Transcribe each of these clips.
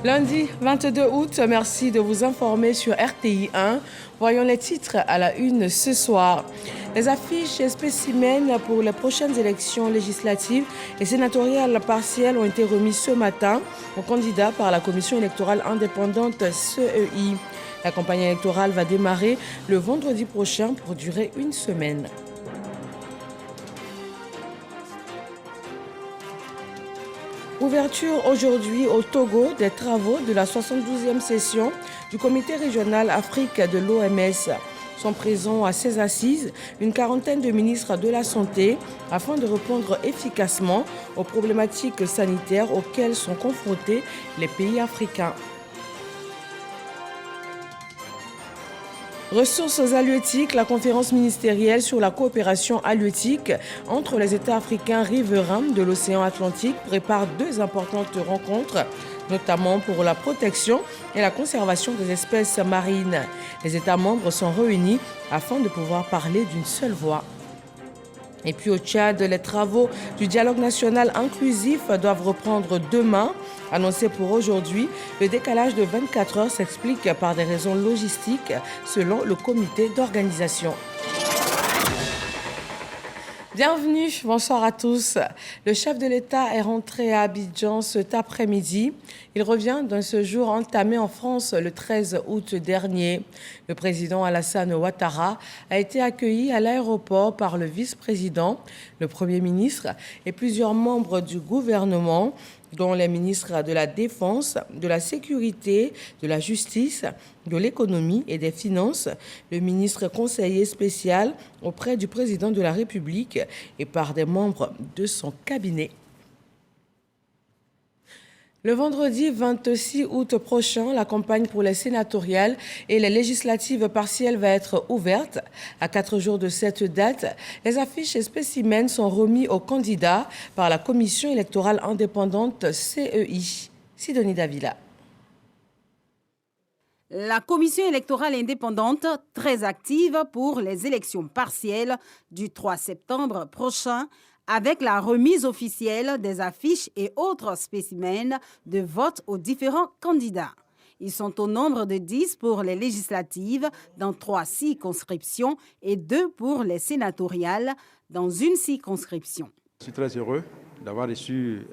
Lundi 22 août, merci de vous informer sur RTI 1. Voyons les titres à la une ce soir. Les affiches et spécimens pour les prochaines élections législatives et sénatoriales partielles ont été remis ce matin aux candidats par la Commission électorale indépendante CEI. La campagne électorale va démarrer le vendredi prochain pour durer une semaine. Ouverture aujourd'hui au Togo des travaux de la 72e session du Comité régional Afrique de l'OMS. Sont présents à ces assises une quarantaine de ministres de la Santé afin de répondre efficacement aux problématiques sanitaires auxquelles sont confrontés les pays africains. Ressources halieutiques, la conférence ministérielle sur la coopération halieutique entre les États africains riverains de l'océan Atlantique prépare deux importantes rencontres, notamment pour la protection et la conservation des espèces marines. Les États membres sont réunis afin de pouvoir parler d'une seule voix. Et puis au Tchad, les travaux du dialogue national inclusif doivent reprendre demain. Annoncé pour aujourd'hui, le décalage de 24 heures s'explique par des raisons logistiques selon le comité d'organisation. Bienvenue, bonsoir à tous. Le chef de l'État est rentré à Abidjan cet après-midi. Il revient d'un séjour entamé en France le 13 août dernier. Le président Alassane Ouattara a été accueilli à l'aéroport par le vice-président, le Premier ministre et plusieurs membres du gouvernement, dont les ministres de la Défense, de la Sécurité, de la Justice, de l'Économie et des Finances, le ministre conseiller spécial auprès du président de la République et par des membres de son cabinet. Le vendredi 26 août prochain, la campagne pour les sénatoriales et les législatives partielles va être ouverte. À 4 jours de cette date, les affiches et spécimens sont remis aux candidats par la Commission électorale indépendante CEI. Sidonie Davila. La Commission électorale indépendante, très active pour les élections partielles du 3 septembre prochain, avec la remise officielle des affiches et autres spécimens de vote aux différents candidats. Ils sont au nombre de 10 pour les législatives dans 3 circonscriptions et 2 pour les sénatoriales dans une circonscription. Je suis très heureux d'avoir reçu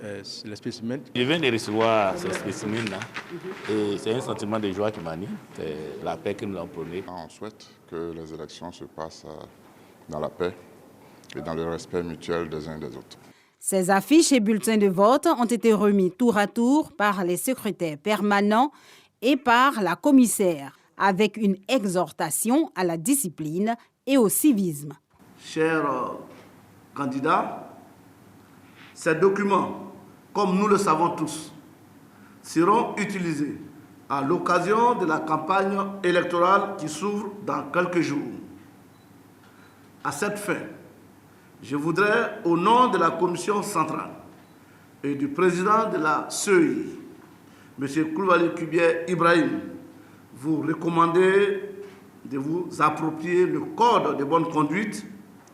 les spécimens. Je viens de recevoir ces spécimens-là et c'est un sentiment de joie qui m'anime, c'est la paix que nous avons prônée. On souhaite que les élections se passent dans la paix et dans le respect mutuel des uns et des autres. Ces affiches et bulletins de vote ont été remis tour à tour par les secrétaires permanents et par la commissaire, avec une exhortation à la discipline et au civisme. Chers candidats, ces documents, comme nous le savons tous, seront utilisés à l'occasion de la campagne électorale qui s'ouvre dans quelques jours. À cette fin, je voudrais, au nom de la Commission centrale et du président de la CEI, M. Koulibaly Kubier Ibrahim, vous recommander de vous approprier le code de bonne conduite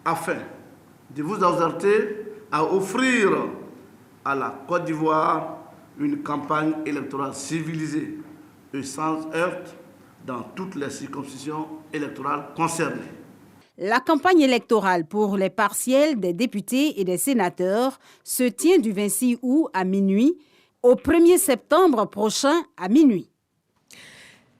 afin de vous exhorter à offrir à la Côte d'Ivoire une campagne électorale civilisée et sans heurts dans toutes les circonscriptions électorales concernées. La campagne électorale pour les partielles des députés et des sénateurs se tient du 26 août à minuit au 1er septembre prochain à minuit.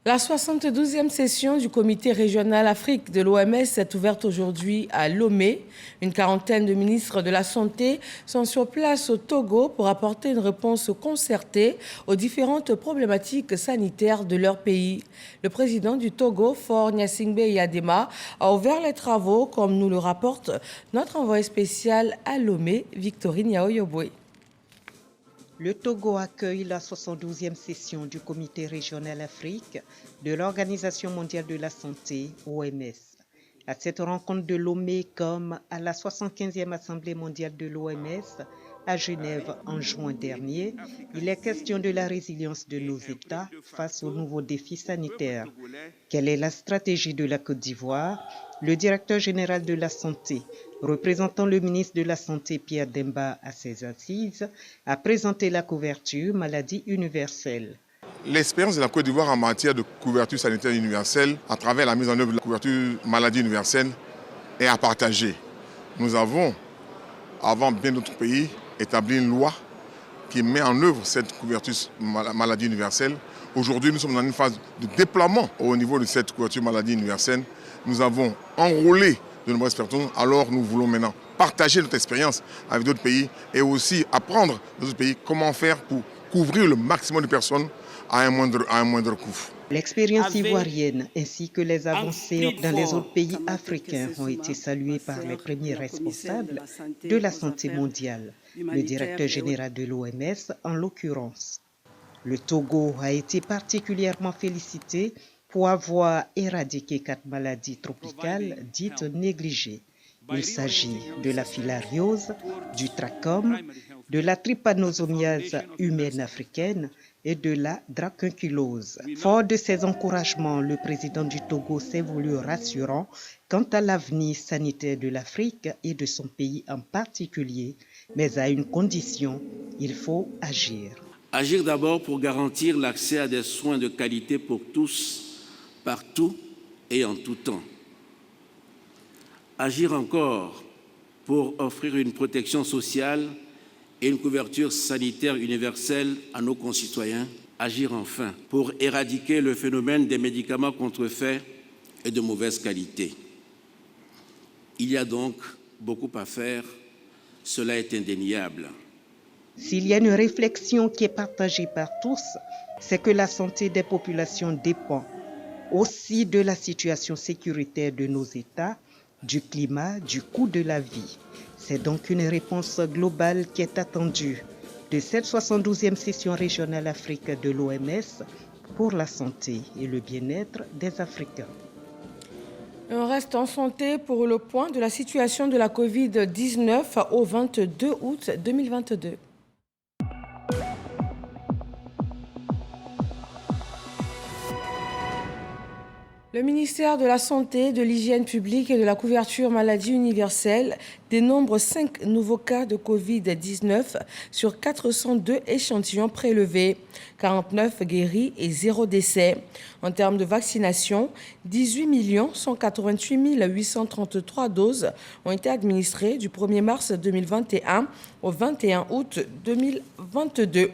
La 72e session du Comité régional Afrique de l'OMS est ouverte aujourd'hui à Lomé. Une quarantaine de ministres de la Santé sont sur place au Togo pour apporter une réponse concertée aux différentes problématiques sanitaires de leur pays. Le président du Togo, Faure Gnassingbé Eyadema, a ouvert les travaux, comme nous le rapporte notre envoyé spécial à Lomé, Victorine Yaoyoboué. Le Togo accueille la 72e session du Comité régional Afrique de l'Organisation mondiale de la santé, OMS. À cette rencontre de Lomé comme à la 75e Assemblée mondiale de l'OMS à Genève en juin dernier, il est question de la résilience de nos États face aux nouveaux défis sanitaires. Quelle est la stratégie de la Côte d'Ivoire? Le directeur général de la santé, représentant le ministre de la Santé Pierre Demba à ses assises, a présenté la couverture maladie universelle. L'expérience de la Côte d'Ivoire en matière de couverture sanitaire universelle, à travers la mise en œuvre de la couverture maladie universelle, est à partager. Nous avons, avant bien d'autres pays, établi une loi qui met en œuvre cette couverture maladie universelle. Aujourd'hui, nous sommes dans une phase de déploiement au niveau de cette couverture maladie universelle. Nous avons enrôlé de nombreuses personnes, alors nous voulons maintenant partager notre expérience avec d'autres pays et aussi apprendre d'autres pays comment faire pour couvrir le maximum de personnes à un moindre coût. L'expérience ivoirienne ainsi que les avancées dans les autres pays africains ont été saluées par les premiers responsables de la santé mondiale, le directeur général de l'OMS en l'occurrence. Le Togo a été particulièrement félicité pour avoir éradiqué 4 maladies tropicales dites négligées. Il s'agit de la filariose, du trachome, de la trypanosomiase humaine africaine et de la dracunculose. Fort de ces encouragements, le président du Togo s'est voulu rassurant quant à l'avenir sanitaire de l'Afrique et de son pays en particulier, mais à une condition, il faut agir. Agir d'abord pour garantir l'accès à des soins de qualité pour tous, partout et en tout temps. Agir encore pour offrir une protection sociale et une couverture sanitaire universelle à nos concitoyens. Agir enfin pour éradiquer le phénomène des médicaments contrefaits et de mauvaise qualité. Il y a donc beaucoup à faire, cela est indéniable. S'il y a une réflexion qui est partagée par tous, c'est que la santé des populations dépend aussi de la situation sécuritaire de nos États, du climat, du coût de la vie. C'est donc une réponse globale qui est attendue de cette 72e session régionale Afrique de l'OMS pour la santé et le bien-être des Africains. On reste en santé pour le point de la situation de la Covid-19 au 22 août 2022. Le ministère de la Santé, de l'Hygiène publique et de la couverture maladie universelle dénombre 5 nouveaux cas de Covid-19 sur 402 échantillons prélevés, 49 guéris et 0 décès. En termes de vaccination, 18 188 833 doses ont été administrées du 1er mars 2021 au 21 août 2022.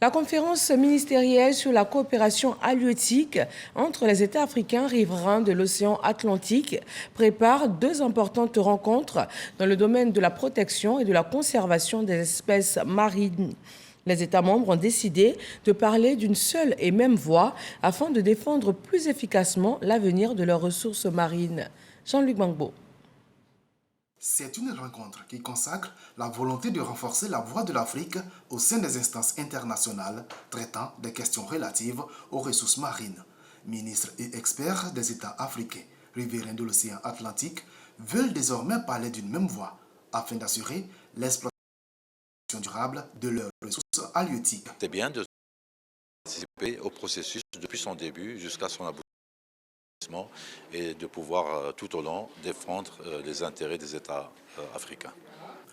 La conférence ministérielle sur la coopération halieutique entre les États africains riverains de l'océan Atlantique prépare 2 importantes rencontres dans le domaine de la protection et de la conservation des espèces marines. Les États membres ont décidé de parler d'une seule et même voix afin de défendre plus efficacement l'avenir de leurs ressources marines. Jean-Luc Bangbo. C'est une rencontre qui consacre la volonté de renforcer la voix de l'Afrique au sein des instances internationales traitant des questions relatives aux ressources marines. Ministres et experts des États africains riverains de l'océan Atlantique veulent désormais parler d'une même voix afin d'assurer l'exploitation durable de leurs ressources halieutiques. C'est bien de participer au processus depuis son début jusqu'à son aboutissement et de pouvoir tout au long défendre les intérêts des États africains.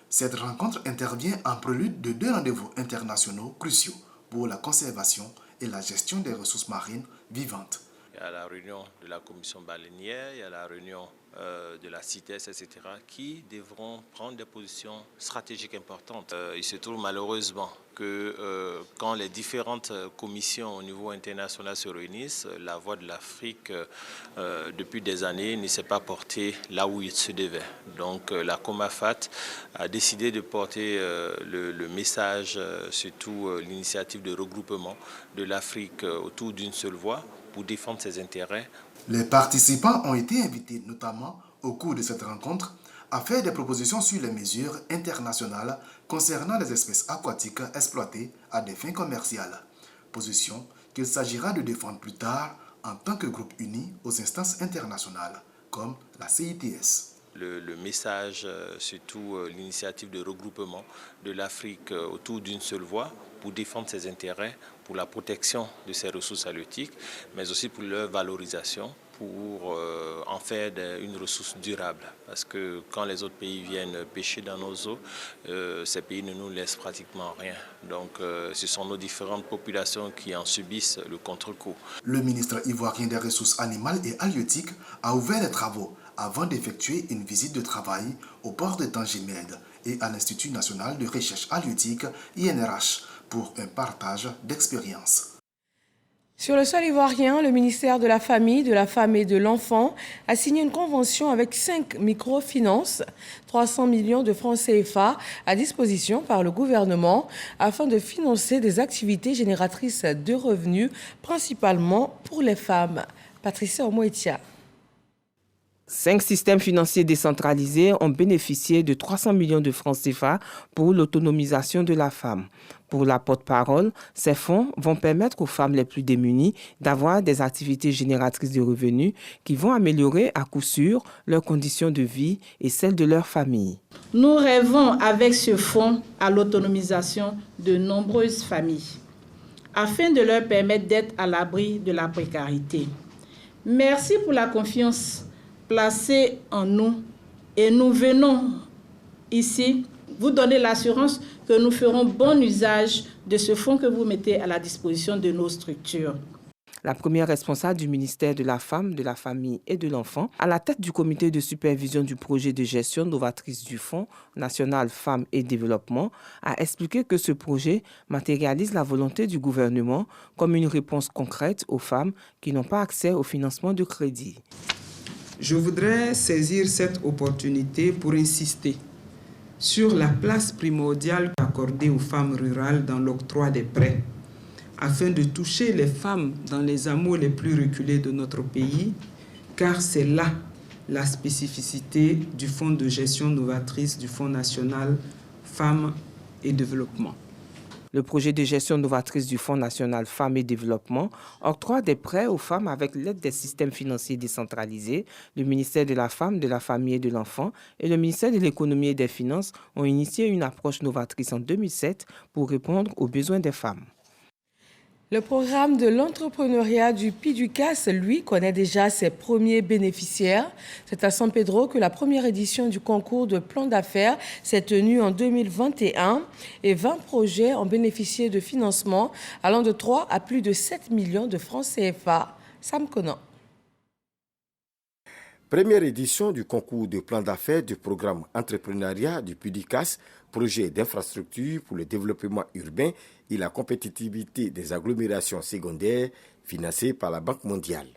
Cette rencontre intervient en prélude de 2 rendez-vous internationaux cruciaux pour la conservation et la gestion des ressources marines vivantes. Il y a la réunion de la commission baleinière, il y a la réunion de la CITES, etc., qui devront prendre des positions stratégiques importantes. Il se trouve malheureusement que quand les différentes commissions au niveau international se réunissent, la voix de l'Afrique depuis des années ne s'est pas portée là où il se devait. Donc la COMAFAT a décidé de porter le message, surtout l'initiative de regroupement de l'Afrique autour d'une seule voix, pour défendre ses intérêts. Les participants ont été invités notamment au cours de cette rencontre à faire des propositions sur les mesures internationales concernant les espèces aquatiques exploitées à des fins commerciales. Position qu'il s'agira de défendre plus tard en tant que groupe uni aux instances internationales comme la CITES. Le message, surtout l'initiative de regroupement de l'Afrique autour d'une seule voix pour défendre ses intérêts, pour la protection de ses ressources halieutiques, mais aussi pour leur valorisation, pour en faire une ressource durable. Parce que quand les autres pays viennent pêcher dans nos eaux, ces pays ne nous laissent pratiquement rien. Donc ce sont nos différentes populations qui en subissent le contre-coup. Le ministre ivoirien des Ressources animales et halieutiques a ouvert les travaux avant d'effectuer une visite de travail au port de Tangimed et à l'Institut national de recherche halieutique INRH pour un partage d'expériences. Sur le sol ivoirien, le ministère de la Famille, de la Femme et de l'Enfant a signé une convention avec 5 microfinances, 300 millions de francs CFA à disposition par le gouvernement afin de financer des activités génératrices de revenus, principalement pour les femmes. Patricia Omoetia. 5 systèmes financiers décentralisés ont bénéficié de 300 millions de francs CFA pour l'autonomisation de la femme. Pour la porte-parole, ces fonds vont permettre aux femmes les plus démunies d'avoir des activités génératrices de revenus qui vont améliorer à coup sûr leurs conditions de vie et celles de leur famille. Nous rêvons avec ce fonds à l'autonomisation de nombreuses familles afin de leur permettre d'être à l'abri de la précarité. Merci pour la confiance placée en nous et nous venons ici vous donner l'assurance que nous ferons bon usage de ce fonds que vous mettez à la disposition de nos structures. La première responsable du ministère de la Femme, de la Famille et de l'Enfant, à la tête du comité de supervision du projet de gestion novatrice du Fonds national Femmes et Développement, a expliqué que ce projet matérialise la volonté du gouvernement comme une réponse concrète aux femmes qui n'ont pas accès au financement de crédit. Je voudrais saisir cette opportunité pour insister sur la place primordiale accordée aux femmes rurales dans l'octroi des prêts, afin de toucher les femmes dans les hameaux les plus reculés de notre pays, car c'est là la spécificité du Fonds de gestion novatrice du Fonds national Femmes et Développement. Le projet de gestion novatrice du Fonds national Femmes et Développement octroie des prêts aux femmes avec l'aide des systèmes financiers décentralisés. Le ministère de la Femme, de la Famille et de l'Enfant et le ministère de l'Économie et des Finances ont initié une approche novatrice en 2007 pour répondre aux besoins des femmes. Le programme de l'entrepreneuriat du PIDUCAS, lui, connaît déjà ses premiers bénéficiaires. C'est à San Pedro que la première édition du concours de plan d'affaires s'est tenue en 2021 et 20 projets ont bénéficié de financement allant de 3 à plus de 7 millions de francs CFA. Sam Conan. Première édition du concours de plan d'affaires du programme entrepreneuriat du PIDUCAS, projet d'infrastructure pour le développement urbain et la compétitivité des agglomérations secondaires financé par la Banque mondiale.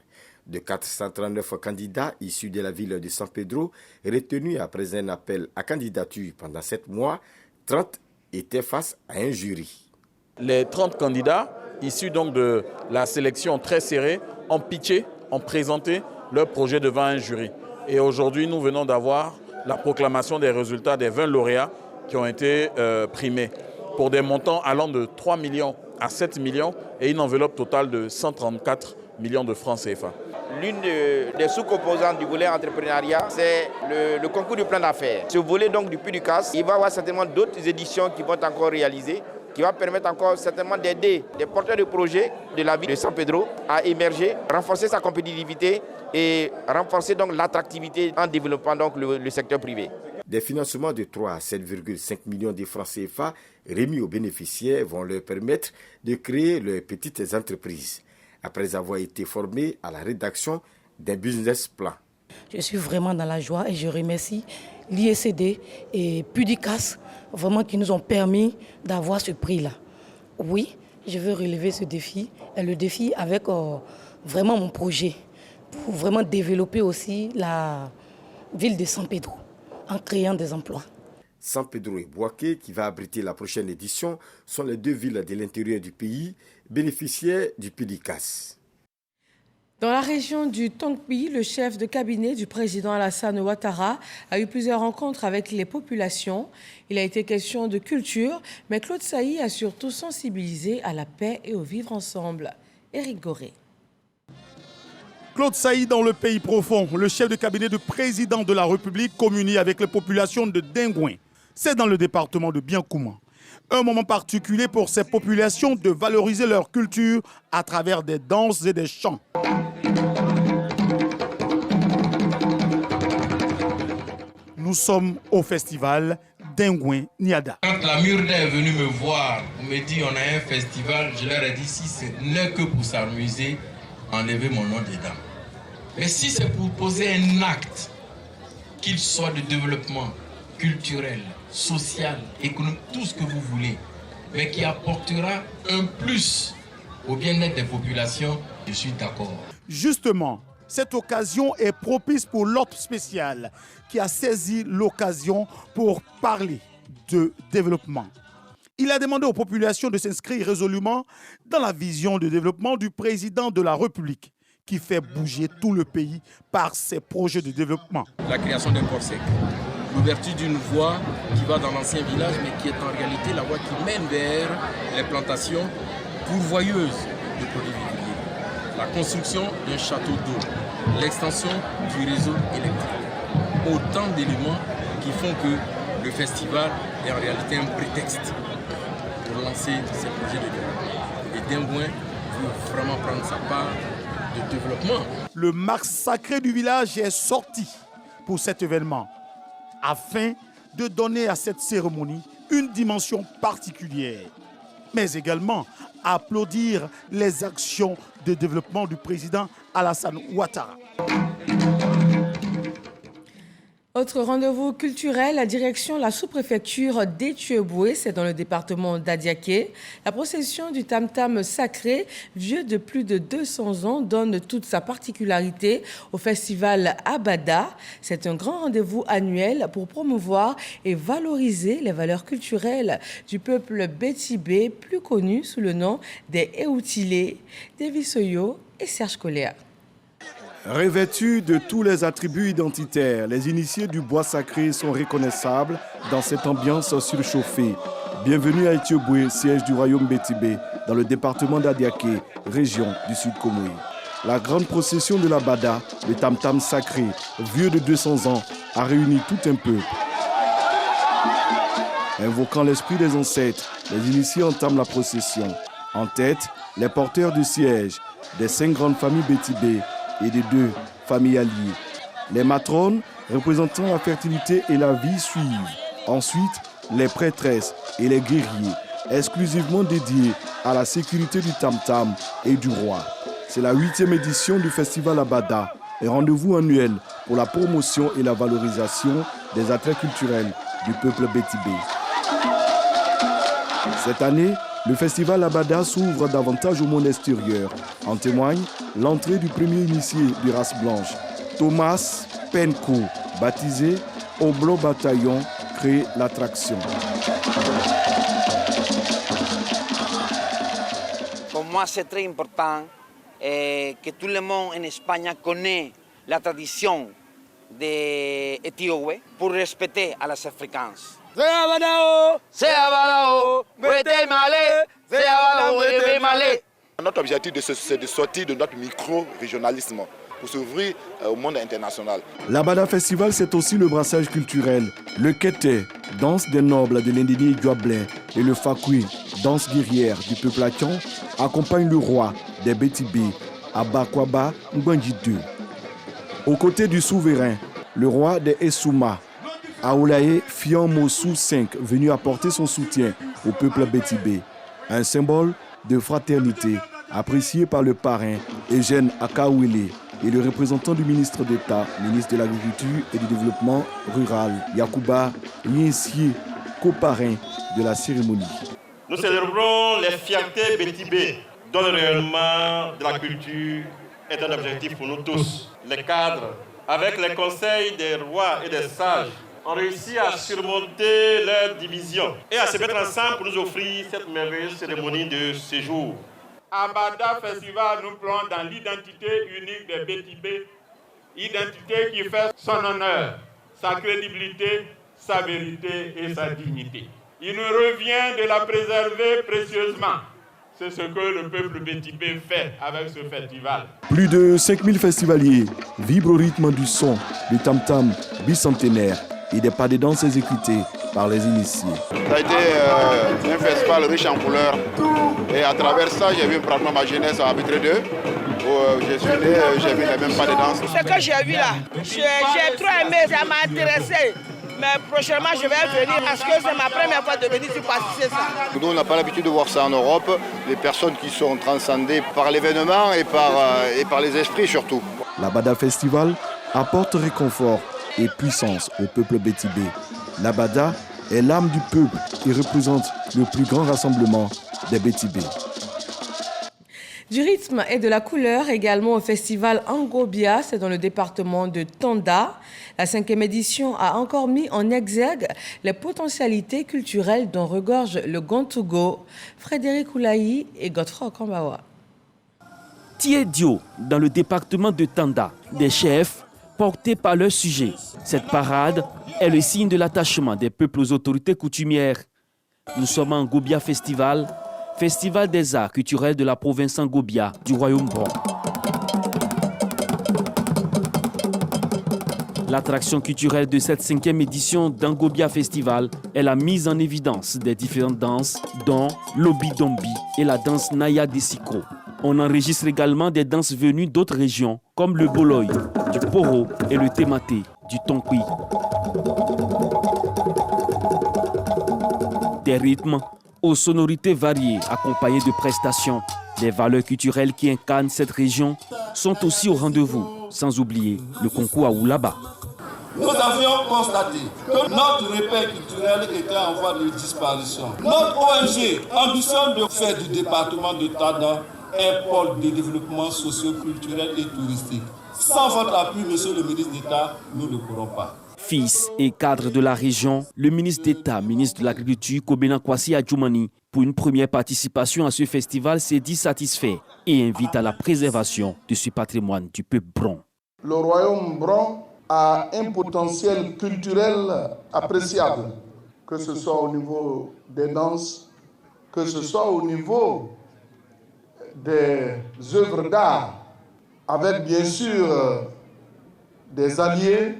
De 439 candidats issus de la ville de San Pedro, retenus après un appel à candidature pendant 7 mois, 30 étaient face à un jury. Les 30 candidats, issus donc de la sélection très serrée, ont pitché, ont présenté leur projet devant un jury. Et aujourd'hui, nous venons d'avoir la proclamation des résultats des 20 lauréats qui ont été primés pour des montants allant de 3 millions à 7 millions et une enveloppe totale de 134 millions de francs CFA. L'une des sous-composantes du volet entrepreneuriat, c'est le concours du plan d'affaires. Ce volet donc du PIDUCAS, il va y avoir certainement d'autres éditions qui vont être encore réalisées, qui va permettre encore certainement d'aider les porteurs de projets de la ville de San Pedro à émerger, renforcer sa compétitivité et renforcer donc l'attractivité en développant donc le secteur privé. Des financements de 3 à 7,5 millions de francs CFA remis aux bénéficiaires vont leur permettre de créer leurs petites entreprises, après avoir été formés à la rédaction d'un business plan. Je suis vraiment dans la joie et je remercie l'IECD et PIDUCAS vraiment qui nous ont permis d'avoir ce prix-là. Oui, je veux relever ce défi et le défi avec vraiment mon projet pour vraiment développer aussi la ville de San Pedro en créant des emplois. San Pedro et Boaké, qui va abriter la prochaine édition, sont les 2 villes de l'intérieur du pays bénéficiaires du PIDUCAS. Dans la région du Tongpi, le chef de cabinet du président Alassane Ouattara a eu plusieurs rencontres avec les populations. Il a été question de culture, mais Claude Sailly a surtout sensibilisé à la paix et au vivre ensemble. Éric Goré. Claude Sailly dans le pays profond, le chef de cabinet du président de la République communie avec les populations de Dingouin. C'est dans le département de Biancouma. Un moment particulier pour ces populations de valoriser leur culture à travers des danses et des chants. Nous sommes au festival Dengouin Niada. Quand la Murda est venue me voir, on me dit on a un festival, je leur ai dit si ce n'est que pour s'amuser, enlevez mon nom dedans. Mais si c'est pour poser un acte, qu'il soit de développement culturel, social, économique, tout ce que vous voulez, mais qui apportera un plus au bien-être des populations, je suis d'accord. Justement, cette occasion est propice pour l'hôte spécial qui a saisi l'occasion pour parler de développement. Il a demandé aux populations de s'inscrire résolument dans la vision de développement du président de la République qui fait bouger tout le pays par ses projets de développement. La création d'un port sec, l'ouverture d'une voie qui va dans l'ancien village mais qui est en réalité la voie qui mène vers les plantations pourvoyeuses de produits vivriers, la construction d'un château d'eau, l'extension du réseau électrique. Autant d'éléments qui font que le festival est en réalité un prétexte pour lancer ces projets de développement. Et Dengouin veut vraiment prendre sa part de développement. Le marque sacré du village est sorti pour cet événement afin de donner à cette cérémonie une dimension particulière, mais également applaudir les actions de développement du président Alassane Ouattara. Autre rendez-vous culturel, la direction la sous-préfecture d'Étiouéboué, c'est dans le département d'Adiaké. La procession du tam-tam sacré, vieux de plus de 200 ans, donne toute sa particularité au festival Abada. C'est un grand rendez-vous annuel pour promouvoir et valoriser les valeurs culturelles du peuple Bétibé, plus connu sous le nom des Eoutilés, David Soyo et Serge Coléa. Revêtus de tous les attributs identitaires, les initiés du bois sacré sont reconnaissables dans cette ambiance surchauffée. Bienvenue à Étiouéboué, siège du royaume Bétibé, dans le département d'Adiaké, région du Sud Komoui. La grande procession de la Bada, le tam-tam sacré, vieux de 200 ans, a réuni tout un peuple. Invoquant l'esprit des ancêtres, les initiés entament la procession. En tête, les porteurs du siège des 5 grandes familles Bétibé et des 2 familles alliées. Les matrones, représentant la fertilité et la vie, suivent. Ensuite, les prêtresses et les guerriers, exclusivement dédiés à la sécurité du tam-tam et du roi. C'est la 8e édition du festival Abada, un rendez-vous annuel pour la promotion et la valorisation des attraits culturels du peuple Bétibé. Cette année, le festival Abada s'ouvre davantage au monde extérieur. En témoigne l'entrée du premier initié du race blanche, Thomas Penko, baptisé Oblo Bataillon, crée l'attraction. Pour moi, c'est très important que tout le monde en Espagne connaisse la tradition des Éthiopes pour respecter à les Africains. Notre objectif, c'est de sortir de notre micro-régionalisme pour s'ouvrir au monde international. L'Abada Festival, c'est aussi le brassage culturel. Le Kété, danse des nobles de l'Indénie Djouablin, et le Fakui, danse guerrière du peuple Athion, accompagnent le roi des Bétibé, Abakwaba Mbandji II. Aux côtés du souverain, le roi des Essouma, Aoulaye Fian Mossou V, venu apporter son soutien au peuple Bétibé. Un symbole de fraternité apprécié par le parrain Eugène Akawele et le représentant du ministre d'État, ministre de l'Agriculture et du Développement rural, Yacouba Yensié, coparrain de la cérémonie. Nous célébrons les fiertés Bétibé, dont le rayonnement de la culture est un objectif pour nous tous. Les cadres, avec les conseils des rois et des sages, ont réussi à surmonter leurs divisions et à se mettre ensemble pour nous offrir cette merveilleuse cérémonie de séjour. Abada Festival nous plonge dans l'identité unique des Bétibé, identité qui fait son honneur, sa crédibilité, sa vérité et sa dignité. Il nous revient de la préserver précieusement. C'est ce que le peuple Bétibé fait avec ce festival. Plus de 5000 festivaliers vibrent au rythme du son du tam-tam bicentenaire et des pas de danse exécutés par les initiés. Ça a été un festival riche en couleurs. Et à travers ça, j'ai vu pratiquement ma jeunesse à Vitré 2, où je suis né, j'ai vu les mêmes pas de danse. Ce que j'ai vu là, j'ai trop aimé, ça m'a intéressé. Mais prochainement, je vais venir parce que c'est ma première fois de venir sur passer ça. Nous, on n'a pas l'habitude de voir ça en Europe. Les personnes qui sont transcendées par l'événement et par les esprits surtout. L'Abada Festival apporte réconfort et puissance au peuple bétibé. L'Abada est l'âme du peuple et représente le plus grand rassemblement des bétibés. Du rythme et de la couleur également au festival Ngobia, c'est dans le département de Tanda. La 5e édition a encore mis en exergue les potentialités culturelles dont regorge le Gontougo. Frédéric Oulaï et Godefroy Kambawa. Tiedio, dans le département de Tanda, des chefs portés par leur sujet. Cette parade est le signe de l'attachement des peuples aux autorités coutumières. Nous sommes en Ngobia Festival, festival des arts culturels de la province Ngobia du royaume Bron. L'attraction culturelle de cette 5e édition d'Ngobia Festival est la mise en évidence des différentes danses, dont l'Obidombi et la danse Naya Desiko. On enregistre également des danses venues d'autres régions, comme le Boloy, du Poro et le Tématé, du Tonkwi. Des rythmes aux sonorités variées accompagnées de prestations. Les valeurs culturelles qui incarnent cette région sont aussi au rendez-vous, sans oublier le concours à Oulaba. Nous avions constaté que notre repère culturel était en voie de disparition. Notre ONG ambitionne de faire du département de Tanda un pôle de développement socio-culturel et touristique. Sans votre appui, monsieur le ministre d'État, nous ne pourrons pas. Fils et cadre de la région, le ministre d'État, ministre de l'Agriculture, Kobena Kwasi Adjoumani, pour une première participation à ce festival, s'est dit satisfait et invite à la préservation de ce patrimoine du peuple Bron. Le royaume Bron a un potentiel culturel appréciable, que ce soit au niveau des danses, que ce soit au niveau des œuvres d'art, avec bien sûr des alliés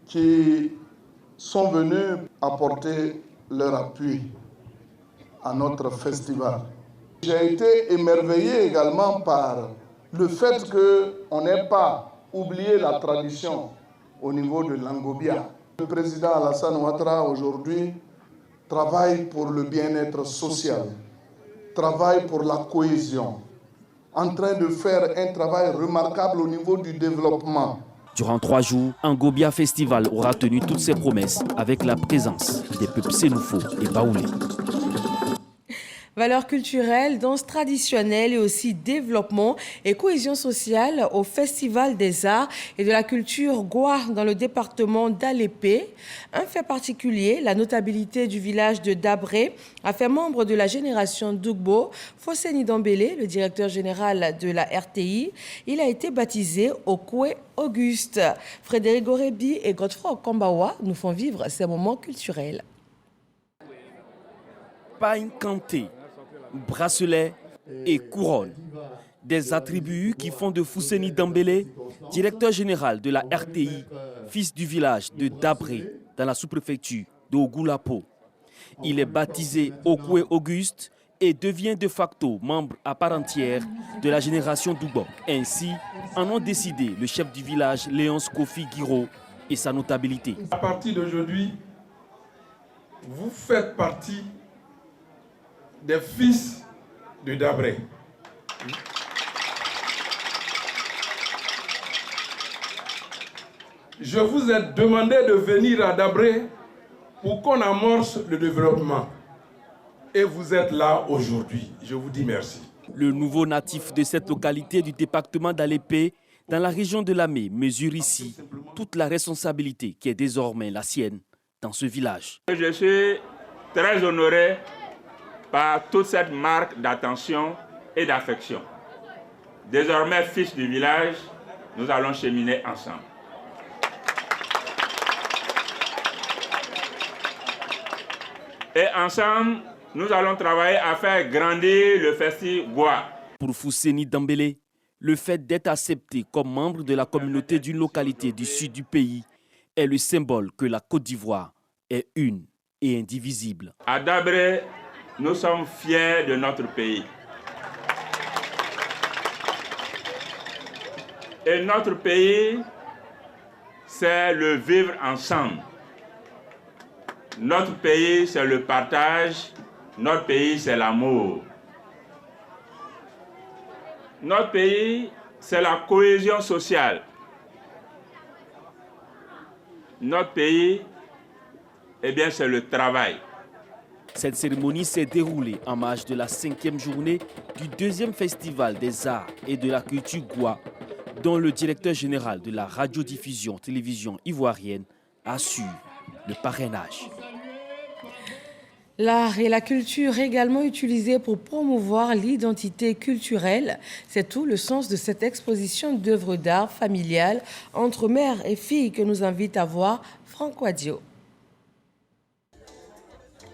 qui sont venus apporter leur appui à notre festival. J'ai été émerveillé également par le fait qu'on n'ait pas oublié la tradition au niveau de l'Ngobia. Le président Alassane Ouattara aujourd'hui travaille pour le bien-être social, travaille pour la cohésion, en train de faire un travail remarquable au niveau du développement. Durant 3 jours, Ngobia Festival aura tenu toutes ses promesses avec la présence des peuples Sénoufo et Baoulé. Valeurs culturelles, danse traditionnelle et aussi développement et cohésion sociale au Festival des Arts et de la Culture Goua dans le département d'Alépé. Un fait particulier, la notabilité du village de Dabré a fait membre de la génération Dougbo, Fosseni Dambélé, le directeur général de la RTI. Il a été baptisé Okwe Auguste. Frédéric Gorebi et Godefroy Kambawa nous font vivre ces moments culturels. Pagne Kanté, bracelet et couronne. Des attributs qui font de Fosseni Dambélé, directeur général de la RTI, fils du village de Dabré, dans la sous-préfecture de Ogoulapo. Il est baptisé Okwe Auguste et devient de facto membre à part entière de la génération Dougbo. Ainsi, en ont décidé le chef du village, Léonce Kofi Guiro, et sa notabilité. À partir d'aujourd'hui, vous faites partie des fils de Dabré. Je vous ai demandé de venir à Dabré pour qu'on amorce le développement. Et vous êtes là aujourd'hui. Je vous dis merci. Le nouveau natif de cette localité du département d'Alépé, dans la région de Lamé, mesure ici toute la responsabilité qui est désormais la sienne dans ce village. Je suis très honoré par toute cette marque d'attention et d'affection. Désormais, fils du village, nous allons cheminer ensemble. Et ensemble, nous allons travailler à faire grandir le festival Goua. Pour Fosseni Dambélé, le fait d'être accepté comme membre de la communauté d'une localité du sud du pays est le symbole que la Côte d'Ivoire est une et indivisible. À Dabré, nous sommes fiers de notre pays. Et notre pays, c'est le vivre ensemble. Notre pays, c'est le partage. Notre pays, c'est l'amour. Notre pays, c'est la cohésion sociale. Notre pays, eh bien, c'est le travail. Cette cérémonie s'est déroulée en marge de la 5e journée du 2e Festival des Arts et de la Culture Goua, dont le directeur général de la radiodiffusion-télévision ivoirienne assure le parrainage. L'art et la culture également utilisés pour promouvoir l'identité culturelle. C'est tout le sens de cette exposition d'œuvres d'art familiales entre mères et filles que nous invite à voir Franck Wadio.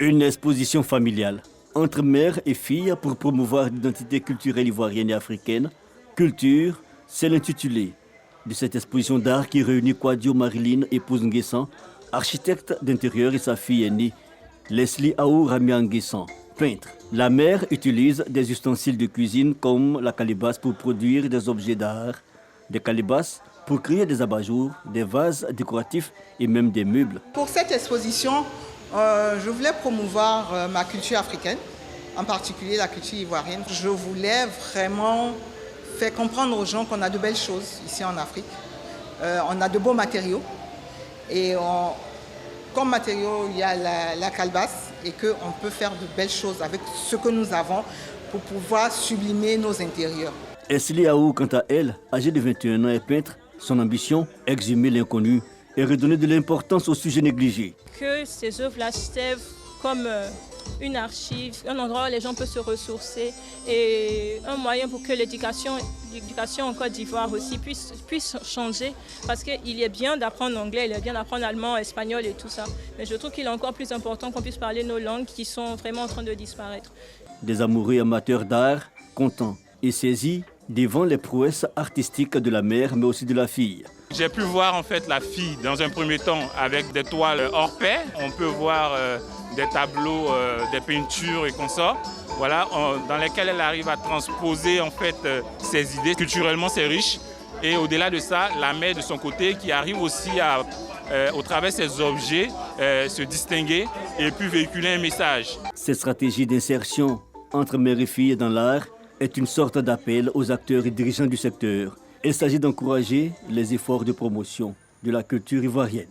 Une exposition familiale entre mères et filles pour promouvoir l'identité culturelle ivoirienne et africaine. Culture, c'est l'intitulé de cette exposition d'art qui réunit Kwadio Marilyn, épouse Nguessan, architecte d'intérieur, et sa fille aînée, Leslie Aou Ramia Nguessan, peintre. La mère utilise des ustensiles de cuisine comme la calebasse pour produire des objets d'art, des calebasses pour créer des abat-jours, des vases décoratifs et même des meubles. Pour cette exposition, je voulais promouvoir ma culture africaine, en particulier la culture ivoirienne. Je voulais vraiment faire comprendre aux gens qu'on a de belles choses ici en Afrique. On a de beaux matériaux et comme matériau, il y a la calebasse et qu'on peut faire de belles choses avec ce que nous avons pour pouvoir sublimer nos intérieurs. Leslie Aou, quant à elle, âgée de 21 ans, est peintre. Son ambition, exhumer l'inconnu et redonner de l'importance aux sujets négligés. Que ces œuvres-là servent comme une archive, un endroit où les gens peuvent se ressourcer et un moyen pour que l'éducation en Côte d'Ivoire aussi puisse changer, parce qu'il est bien d'apprendre anglais, il est bien d'apprendre allemand, espagnol et tout ça, mais je trouve qu'il est encore plus important qu'on puisse parler nos langues qui sont vraiment en train de disparaître. Des amoureux amateurs d'art, contents et saisis devant les prouesses artistiques de la mère mais aussi de la fille. J'ai pu voir en fait la fille dans un premier temps avec des toiles hors pair. On peut voir des tableaux, des peintures et consorts, voilà, dans lesquels elle arrive à transposer en fait ses idées. Culturellement, c'est riche. Et au-delà de ça, la mère de son côté qui arrive aussi à, au travers de ses objets, se distinguer et puis véhiculer un message. Cette stratégie d'insertion entre mère et fille dans l'art est une sorte d'appel aux acteurs et dirigeants du secteur. Il s'agit d'encourager les efforts de promotion de la culture ivoirienne.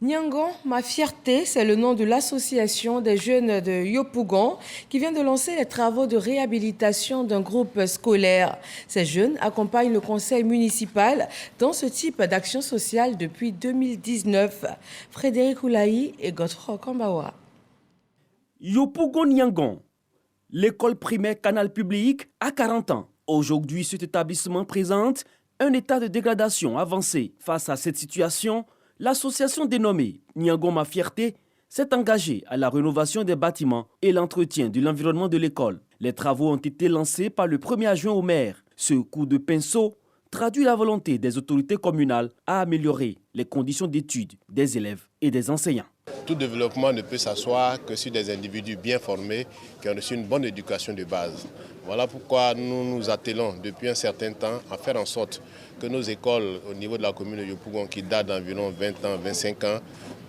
Nyangon, ma fierté, c'est le nom de l'association des jeunes de Yopougon qui vient de lancer les travaux de réhabilitation d'un groupe scolaire. Ces jeunes accompagnent le conseil municipal dans ce type d'action sociale depuis 2019. Frédéric Oulaï et Godefroy Kambawa. Yopougon Nyangon, l'école primaire Canal Public a 40 ans. Aujourd'hui, cet établissement présente un état de dégradation avancé. Face à cette situation, l'association dénommée Nyangon Ma Fierté s'est engagée à la rénovation des bâtiments et l'entretien de l'environnement de l'école. Les travaux ont été lancés par le premier adjoint au maire. Ce coup de pinceau traduit la volonté des autorités communales à améliorer les conditions d'études des élèves et des enseignants. Tout développement ne peut s'asseoir que sur des individus bien formés qui ont reçu une bonne éducation de base. Voilà pourquoi nous nous attelons depuis un certain temps à faire en sorte que nos écoles au niveau de la commune de Yopougon, qui datent d'environ 20 ans, 25 ans,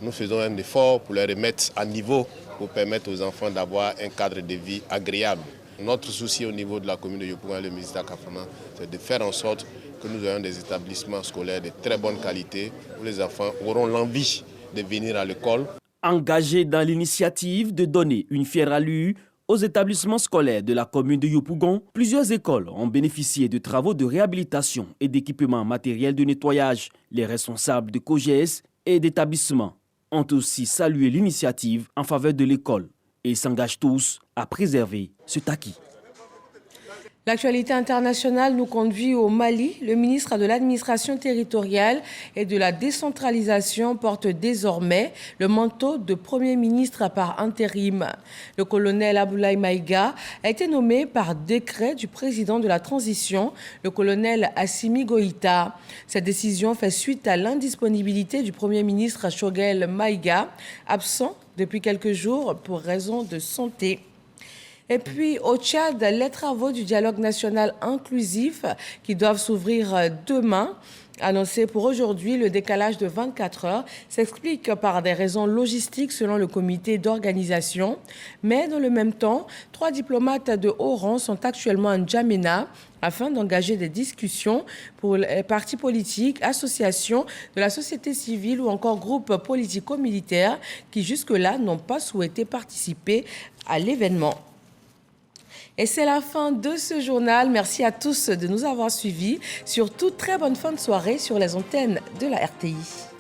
nous faisons un effort pour les remettre à niveau pour permettre aux enfants d'avoir un cadre de vie agréable. Notre souci au niveau de la commune de Yopougon et le ministère Kafana, c'est de faire en sorte que nous ayons des établissements scolaires de très bonne qualité où les enfants auront l'envie de venir à l'école. Engagé dans l'initiative de donner une fière allure aux établissements scolaires de la commune de Yopougon, plusieurs écoles ont bénéficié de travaux de réhabilitation et d'équipements matériels de nettoyage. Les responsables de COGES et d'établissements ont aussi salué l'initiative en faveur de l'école et s'engagent tous à préserver cet acquis. L'actualité internationale nous conduit au Mali. Le ministre de l'Administration territoriale et de la décentralisation porte désormais le manteau de Premier ministre par intérim. Le colonel Aboulaye Maïga a été nommé par décret du président de la transition, le colonel Assimi Goïta. Cette décision fait suite à l'indisponibilité du Premier ministre Choguel Maïga, absent depuis quelques jours pour raison de santé. Et puis au Tchad, les travaux du dialogue national inclusif qui doivent s'ouvrir demain annoncé pour aujourd'hui, le décalage de 24 heures s'explique par des raisons logistiques selon le comité d'organisation. Mais dans le même temps, 3 diplomates de haut rang sont actuellement en N'Djamena afin d'engager des discussions pour les partis politiques, associations de la société civile ou encore groupes politico-militaires qui jusque-là n'ont pas souhaité participer à l'événement. Et c'est la fin de ce journal. Merci à tous de nous avoir suivis. Surtout, très bonne fin de soirée sur les antennes de la RTI.